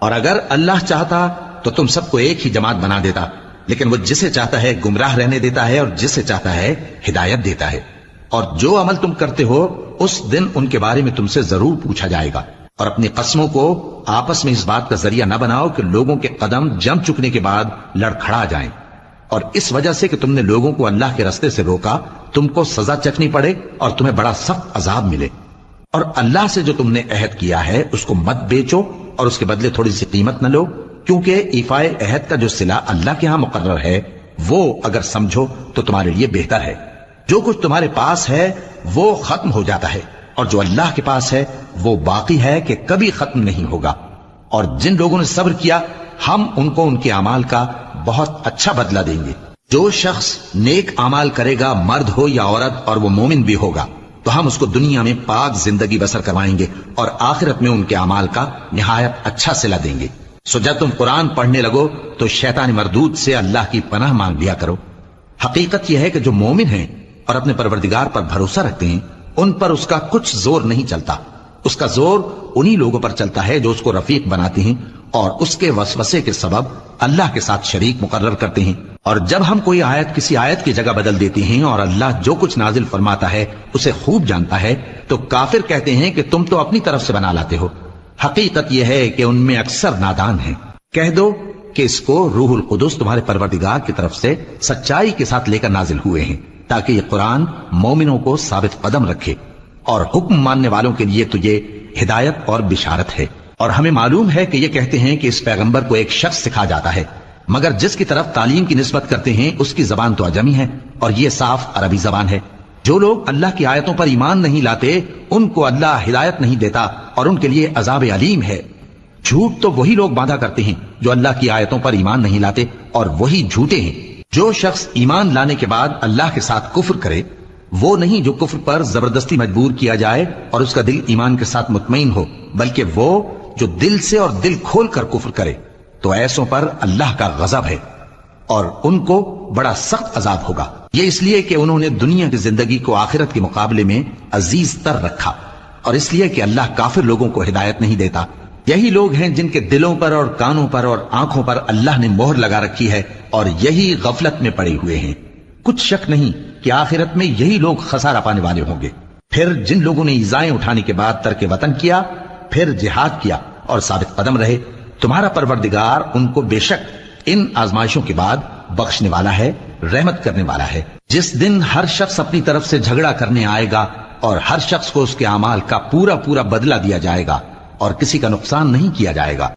اور اگر اللہ چاہتا تو تم سب کو ایک ہی جماعت بنا دیتا، لیکن وہ جسے چاہتا ہے گمراہ رہنے دیتا ہے اور جسے چاہتا ہے ہدایت دیتا ہے۔ اور جو عمل تم کرتے ہو اس دن ان کے بارے میں تم سے ضرور پوچھا جائے گا۔ اور اپنی قسموں کو آپس میں اس بات کا ذریعہ نہ بناؤ کہ لوگوں کے قدم جم چکنے کے بعد لڑکھڑا جائیں، اور اس وجہ سے کہ تم نے لوگوں کو اللہ کے رستے سے روکا تم کو سزا چکنی پڑے اور تمہیں بڑا سخت عذاب ملے۔ اور اللہ سے جو تم نے عہد کیا ہے اس کو مت بیچو اور اس کے بدلے تھوڑی سی قیمت نہ لو، کیونکہ ایفائے عہد کا جو صلہ اللہ کے ہاں مقرر ہے وہ اگر سمجھو تو تمہارے لیے بہتر ہے۔ جو کچھ تمہارے پاس ہے وہ ختم ہو جاتا ہے، اور جو اللہ کے پاس ہے وہ باقی ہے کہ کبھی ختم نہیں ہوگا۔ اور جن لوگوں نے صبر کیا ہم ان کو ان کے اعمال کا بہت اچھا بدلہ دیں گے۔ جو شخص نیک اعمال کرے گا، مرد ہو یا عورت، اور وہ مومن بھی ہوگا، تو ہم اس کو دنیا میں پاک زندگی بسر کروائیں گے اور آخرت میں ان کے اعمال کا نہایت اچھا صلہ دیں گے۔ سو جب تم قرآن پڑھنے لگو تو شیطان مردود سے اللہ کی پناہ مانگ لیا کرو۔ حقیقت یہ ہے کہ جو مومن ہیں اور اپنے پروردگار پر بھروسہ رکھتے ہیں ان پر اس کا کچھ زور نہیں چلتا۔ اس کا زور انہی لوگوں پر چلتا ہے جو اس کو رفیق بناتے ہیں اور اس کے وسوسے کے سبب اللہ کے ساتھ شریک مقرر کرتے ہیں۔ اور جب ہم کوئی آیت کسی آیت کی جگہ بدل دیتے ہیں اور اللہ جو کچھ نازل فرماتا ہے اسے خوب جانتا ہے تو کافر کہتے ہیں کہ تم تو اپنی طرف سے بنا لاتے ہو۔ حقیقت یہ ہے کہ ان میں اکثر نادان ہیں۔ کہہ دو کہ اس کو روح القدس تمہارے پروردگار کی طرف سے سچائی کے ساتھ لے کر نازل ہوئے ہیں تاکہ یہ قرآن مومنوں کو ثابت قدم رکھے، اور حکم ماننے والوں کے لیے تو یہ ہدایت اور بشارت ہے۔ اور ہمیں معلوم ہے کہ یہ کہتے ہیں کہ اس پیغمبر کو ایک شخص سکھا جاتا ہے، مگر جس کی طرف تعلیم کی نسبت کرتے ہیں اس کی زبان تو عجمی ہے اور یہ صاف عربی زبان ہے۔ جو لوگ اللہ کی آیتوں پر ایمان نہیں لاتے ان کو اللہ ہدایت نہیں دیتا اور ان کے لیے عذاب علیم ہے۔ جھوٹ تو وہی لوگ باندھا کرتے ہیں جو اللہ کی آیتوں پر ایمان نہیں لاتے، اور وہی جھوٹے ہیں۔ جو شخص ایمان لانے کے بعد اللہ کے ساتھ کفر کرے وہ نہیں جو کفر پر زبردستی مجبور کیا جائے اور اس کا دل ایمان کے ساتھ مطمئن ہو، بلکہ وہ جو دل سے اور دل کھول کر کفر کرے، تو ایسوں پر اللہ کا غضب ہے اور ان کو بڑا سخت عذاب ہوگا۔ یہ اس لیے کہ انہوں نے دنیا کی زندگی کو آخرت کے مقابلے میں عزیز تر رکھا، اور اس لیے کہ اللہ کافر لوگوں کو ہدایت نہیں دیتا۔ یہی لوگ ہیں جن کے دلوں پر اور کانوں پر اور آنکھوں پر اللہ نے مہر لگا رکھی ہے، اور یہی غفلت میں پڑے ہوئے ہیں۔ کچھ شک نہیں کہ آخرت میں یہی لوگ خسارہ پانے والے ہوں گے۔ پھر جن لوگوں نے ایذائیں اٹھانے کے بعد ترک وطن کیا، پھر جہاد کیا اور ثابت قدم رہے، تمہارا پروردگار ان کو بے شک ان آزمائشوں کے بعد بخشنے والا ہے، رحمت کرنے والا ہے۔ جس دن ہر شخص اپنی طرف سے جھگڑا کرنے آئے گا اور ہر شخص کو اس کے اعمال کا پورا پورا بدلہ دیا جائے گا اور کسی کا نقصان نہیں کیا جائے گا۔